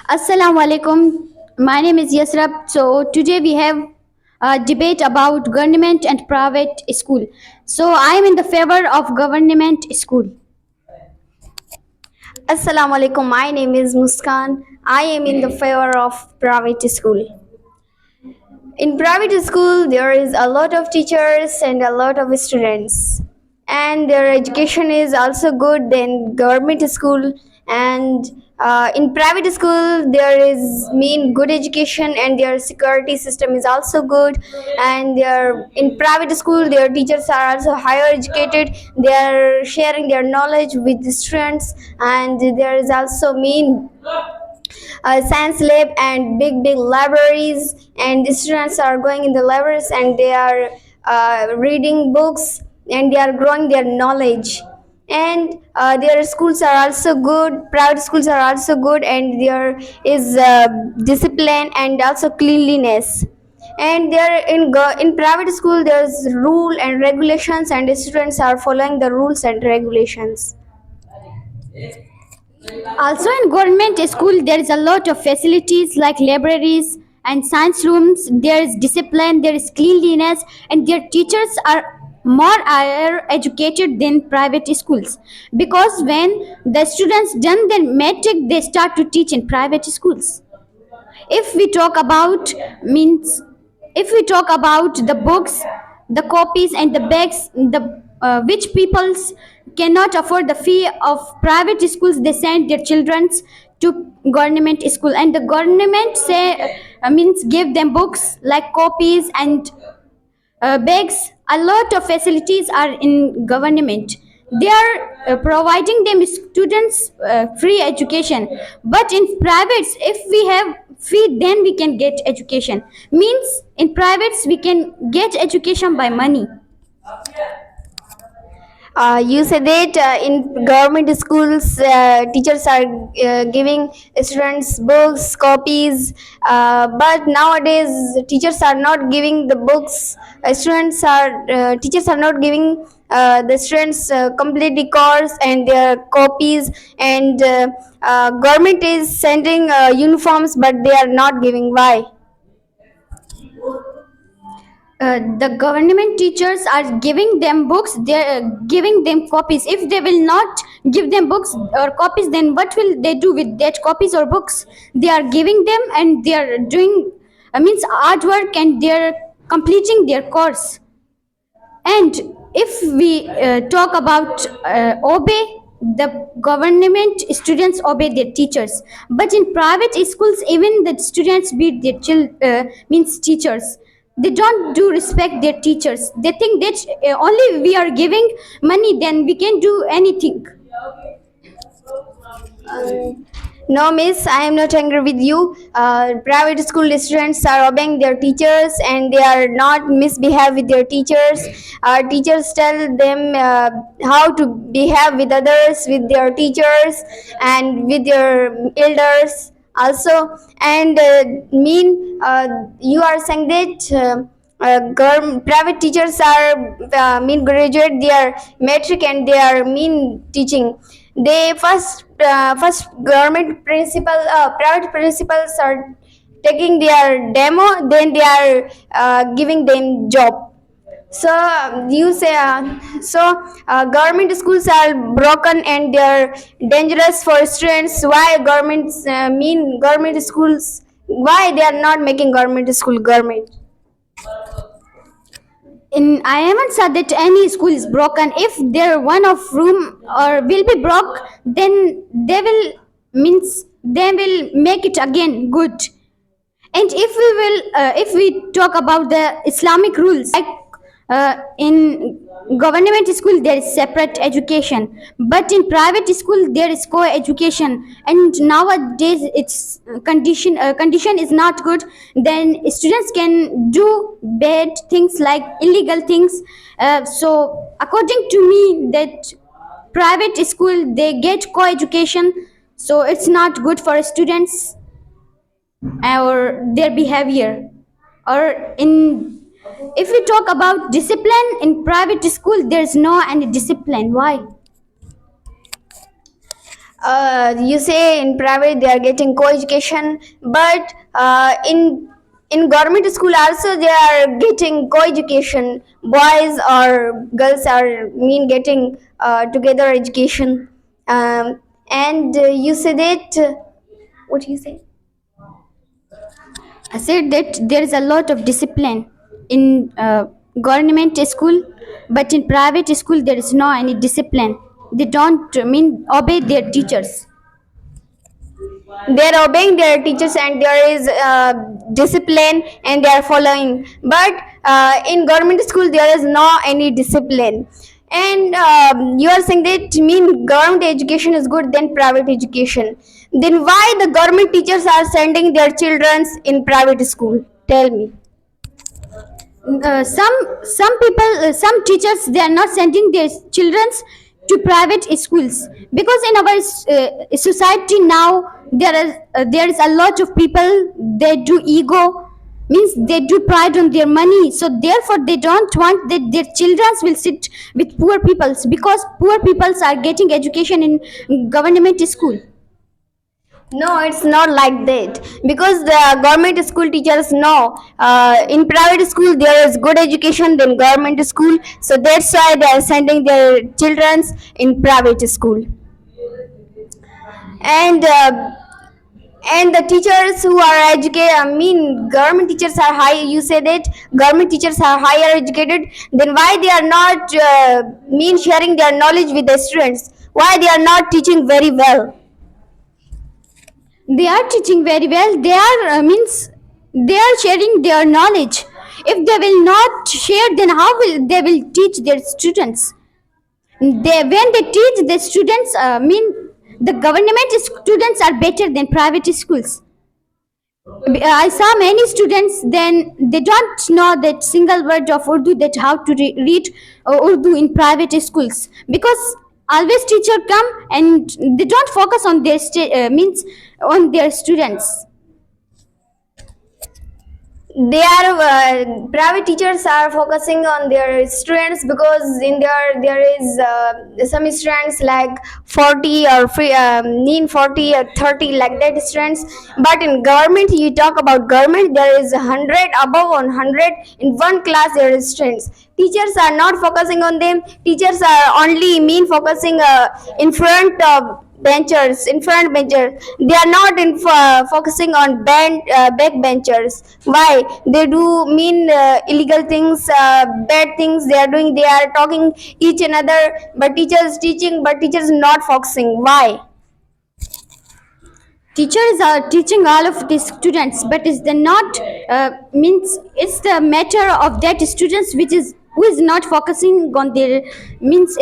Assalamu alaikum. My name is Yasrab. So today we have a debate about government and private school. So I am in the favor of government school. Assalamu alaikum. My name is Muskan. I am in the favor of private school. In private school, there is a lot of teachers and a lot of students, and their education is also good than government school. And in private school, there is mean good education, and their security system is also good. And their in private school, their teachers are also higher educated. They are sharing their knowledge with the students, and there is also mean science lab and big libraries, and the students are going in the libraries and they are reading books and they are growing their knowledge. And their schools are also good, private schools are also good, and there is discipline and also cleanliness. And there in private school there's rule and regulations, and the students are following the rules and regulations. Also in government school there is a lot of facilities like libraries and science rooms. There is discipline, there is cleanliness, and their teachers are more higher educated than private schools, because when the students done their metric they start to teach in private schools. If we talk about means if we talk about the books, the copies and the bags, the which peoples cannot afford the fee of private schools, they send their children to government school, and the government say means give them books like copies and bags. A lot of facilities are in government. They are providing them students free education. But in privates, if we have fee, then we can get education. Means in privates we can get education by money. You said that in government schools, teachers are giving students books, copies, but nowadays teachers are not giving the books. Students are teachers are not giving the students complete the course and their copies, and government is sending uniforms, but they are not giving. Why? The government teachers are giving them books, they're giving them copies. If they will not give them books or copies, then what will they do with that copies or books? They are giving them and they are doing means artwork, and they are completing their course. And if we talk about obey, the government students obey their teachers. But in private schools, even the students beat their means teachers. They don't do respect their teachers. They think that only we are giving money, then we can do anything. No, miss, I am not angry with you. Private school students are obeying their teachers and they are not misbehave with their teachers. Teachers tell them how to behave with others, with their teachers, and with their elders also. And you are saying that. Private teachers are mean graduate their metric and they are mean teaching. They first government principal private principals are taking their demo, then they are giving them job. So you say government schools are broken and they are dangerous for students. Why governments mean government schools? Why they are not making government school government? I haven't said that any school is broken. If their one of room or will be broke, then they will means they will make it again good. And if we talk about the Islamic rules, like in government school there is separate education, but in private school there is co-education. And nowadays its condition is not good. Then students can do bad things like illegal things. So according to me, that private school they get co-education, so it's not good for students or their behavior. Or in if we talk about discipline, in private school there's no any discipline. Why? You say in private they are getting co-education, but in government school also they are getting co-education. Boys or girls are getting together education. And you say that what you say? I said that there is a lot of discipline in government school, but in private school there is no any discipline. They don't obey their teachers. They are obeying their teachers and there is discipline and they are following, but in government school there is no any discipline. And you are saying that government education is good than private education, then why the government teachers are sending their children in private school? Tell me. Some people, some teachers, they are not sending their children to private schools because in our society now there is a lot of people, they do ego, means they do pride on their money, so therefore they don't want that their children will sit with poor peoples because poor peoples are getting education in government school. No, it's not like that, because the government school teachers know in private school there is good education than government school, so that's why they are sending their children in private school. And and the teachers who are educated, government teachers are high. You say that government teachers are higher educated, then why they are not sharing their knowledge with the students? Why they are not teaching very well? They are teaching very well, they are they are sharing their knowledge. If they will not share, then how will they will teach their students? When they teach the students, the government students are better than private schools. I saw many students, then they don't know that single word of Urdu, that how to read Urdu in private schools, because always teacher come and they don't focus on their on their students. They are private teachers are focusing on their students, because in there is some students like 40 or 40 or 30 like that students, but in government, you talk about government, there is 100 above 100 in one class there is students. Teachers are not focusing on them. Teachers are only focusing in front of benchers, in front benchers. They are not focusing on back benchers. Why? They do illegal things, bad things they are doing. They are talking each another, but teachers teaching, but teachers not focusing. Why? Teachers are teaching all of the students, but is the not it's the matter of that students which is who is not focusing on their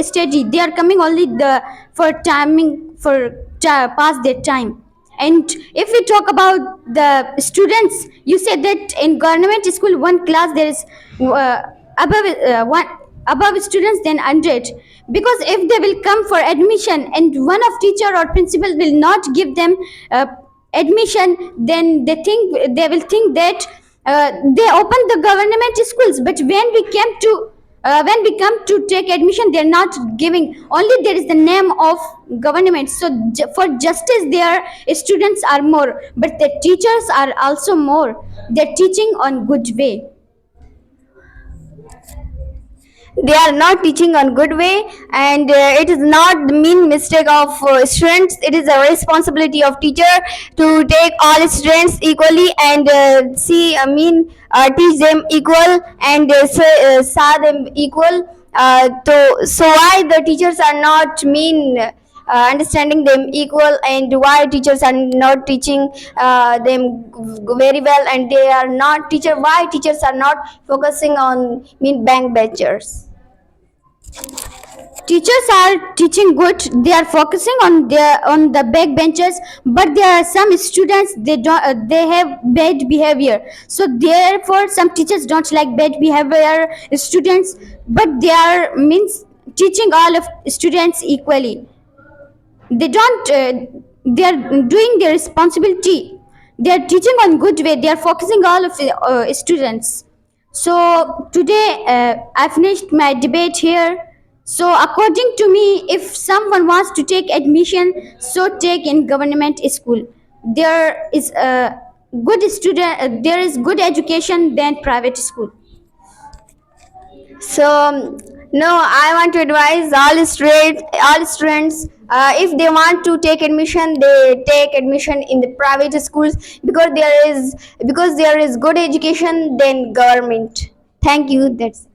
study. They are coming only the for timing for pass their time. And if we talk about the students, you said that in government school one class there is above one above students than 100, because if they will come for admission and one of teacher or principal will not give them admission, then they will think that they opened the government schools, but when we come to take admission, they're not giving, only there is the name of government. So for justice their students are more, but the teachers are also more, they're teaching on good way. They are not teaching on good way, and it is not the mistake of students. It is a responsibility of teacher to take all students equally and teach them equal and saw them equal. So why the teachers are not understanding them equal, and why teachers are not teaching them very well, and they are not teacher, why teachers are not focusing on bank benchers? Teachers are teaching good, they are focusing on the backbenchers, but there are some students, they don't they have bad behavior, so therefore some teachers don't like bad behavior students, but they are teaching all of students equally. They don't they are doing their responsibility, they are teaching on good way, they are focusing all of students. So today I finished my debate here. So according to me, if someone wants to take admission, so take in government school. There is a good student, there is good education than private school. So no, I want to advise all students. If they want to take admission, they take admission in the private schools because there is good education than government. Thank you. That's